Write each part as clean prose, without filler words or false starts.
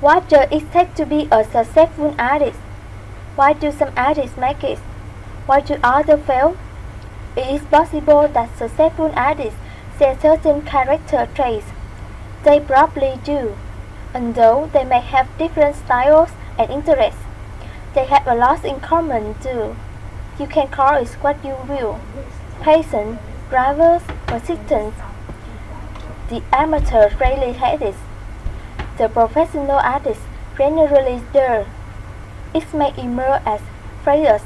What does it take to be a successful artist? Why do some artists make it? Why do others fail? It is possible that successful artists share certain character traits. They probably do. And though they may have different styles and interests, they have a lot in common too. You can call it what you will. Patience, drivers, persistence. The amateur rarely has it. The professional artist generally does. It may emerge as fires,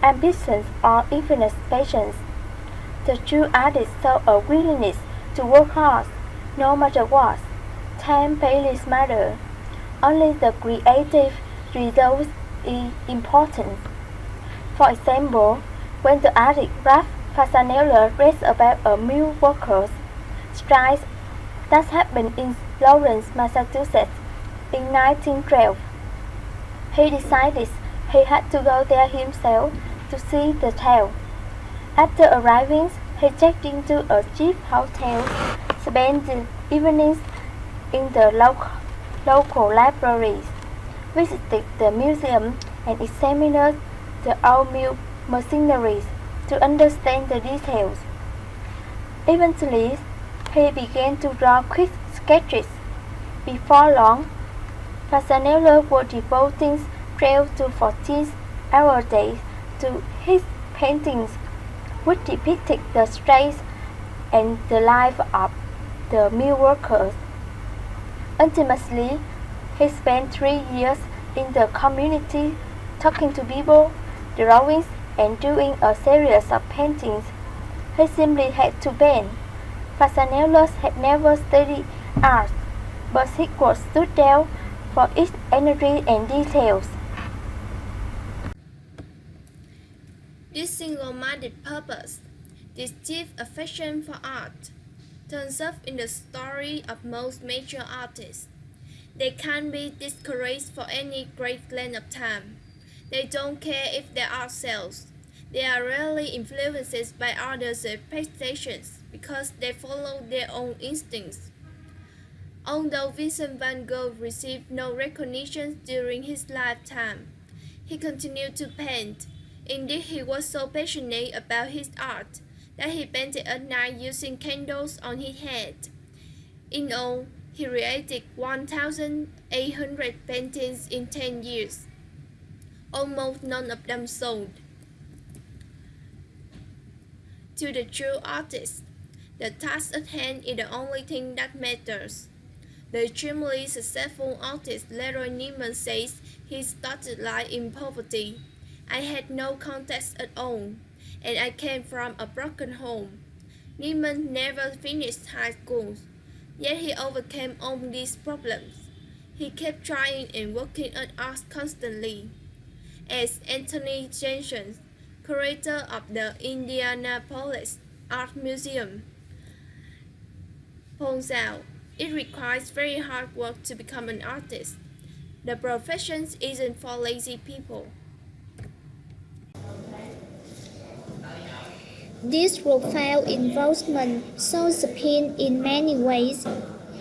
ambitions, or infinite patience. The true artist shows a willingness to work hard, no matter what. Time barely matters. Only the creative result is important. For example, when the artist Ralph Fasanella read about a mill workers' strike that happened in Lawrence, Massachusetts in 1912, he decided he had to go there himself to see the town. After arriving, he checked into a cheap hotel, spent the evenings in the local libraries, visited the museum, and examined the old mill machinery to understand the details. Eventually, he began to draw quick sketches. Before long, Fasanella was devoting 12 to 14 hours a day to his paintings, which depicted the straits and the life of the mill workers. Ultimately, he spent 3 years in the community talking to people, drawing, and doing a series of paintings. He simply had to paint. Fasanella had never studied art, but he was stood down for its energy and details. This single-minded purpose, this deep affection for art, turns up in the story of most major artists. They can't be discouraged for any great length of time. They don't care if their art sells. They are rarely influenced by others' expectations because they follow their own instincts. Although Vincent van Gogh received no recognition during his lifetime, he continued to paint. Indeed, he was so passionate about his art that he painted at night using candles on his head. In all, he created 1,800 paintings in 10 years. Almost none of them sold. To the true artist, the task at hand is the only thing that matters. The extremely successful artist Leroy Neiman says he started life in poverty. I had no contacts at all, and I came from a broken home. Neiman never finished high school, yet he overcame all these problems. He kept trying and working at art constantly. As Anthony Jenkins, curator of the Indianapolis Art Museum, points out, it requires very hard work to become an artist. The profession isn't for lazy people. This profound involvement shows the pain in many ways.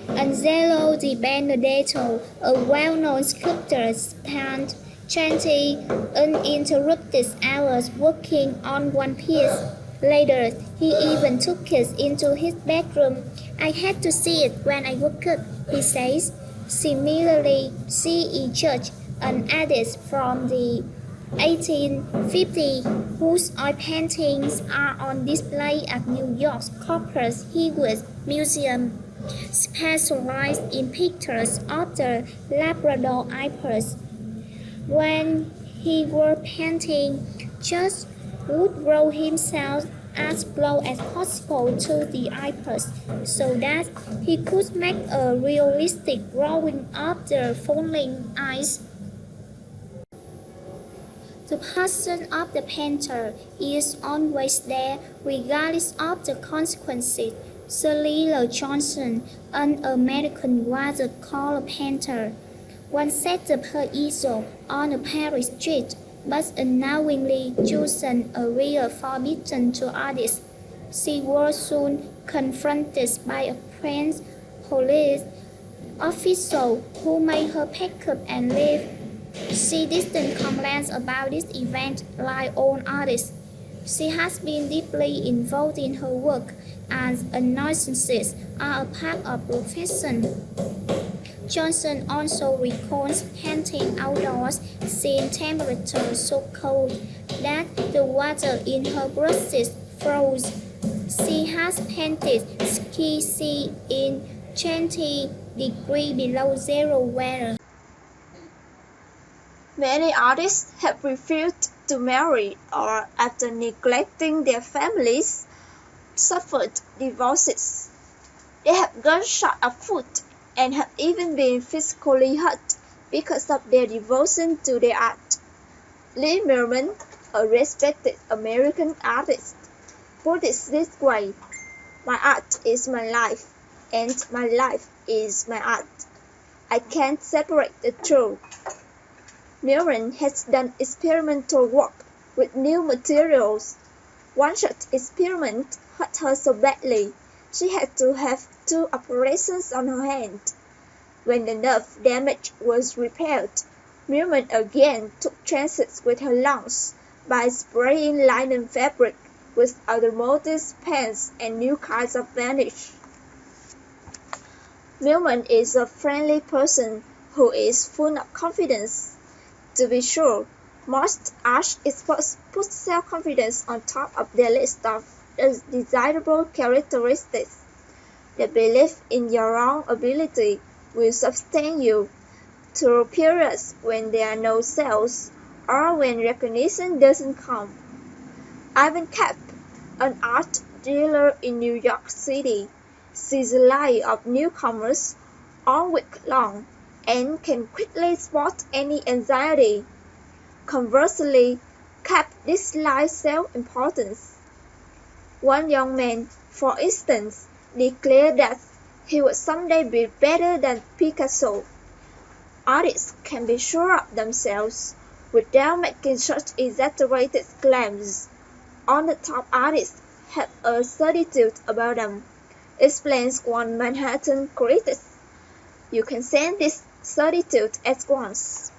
Angelo Di Benedetto, a well-known sculptor, spent 20 uninterrupted hours working on one piece. Later, he even took it into his bedroom. I had to see it when I woke up, he says. Similarly, C.E. Judge, an artist from the 1850, whose oil paintings are on display at New York's Corpus Hewitt Museum, specialized in pictures of the Labrador Ibex. When he was painting, Judge would roll himself as close as possible to the ibex so that he could make a realistic drawing of the falling ice. The passion of the painter is always there, regardless of the consequences. Shirley L. Johnson, an American watercolor painter, once set up her easel on a Paris street, but unknowingly chosen a real forbidden to artists. She was soon confronted by a French police official who made her pack up and leave. She didn't comment about this event like all artists. She has been deeply involved in her work, as annoyances are a part of profession. Johnson also recalls painting outdoors, seeing temperatures so cold that the water in her brushes froze. She has painted ski sea in 20 degrees below zero weather. Many artists have refused to marry or, after neglecting their families, suffered divorces. They have gone short of food and have even been physically hurt because of their devotion to their art. Lee Merman, a respected American artist, put it this way: "My art is my life, and my life is my art. I can't separate the two." Merman has done experimental work with new materials. One such experiment hurt her so badly she had to have 2 operations on her hand. When the nerve damage was repaired, Merman again took chances with her lungs by spraying linen fabric with automotive paints and new kinds of varnish. Merman is a friendly person who is full of confidence. To be sure, most art experts put self-confidence on top of their list of desirable characteristics. The belief in your own ability will sustain you through periods when there are no sales or when recognition doesn't come. Ivan Kapp, an art dealer in New York City, sees a line of newcomers all week long and can quickly spot any anxiety. Conversely, Kapp dislikes self-importance. One young man, for instance, declared that he would someday be better than Picasso. Artists can be sure of themselves without making such exaggerated claims. All the top artists have a certitude about them, explains one Manhattan critic. You can sense this certitude at once.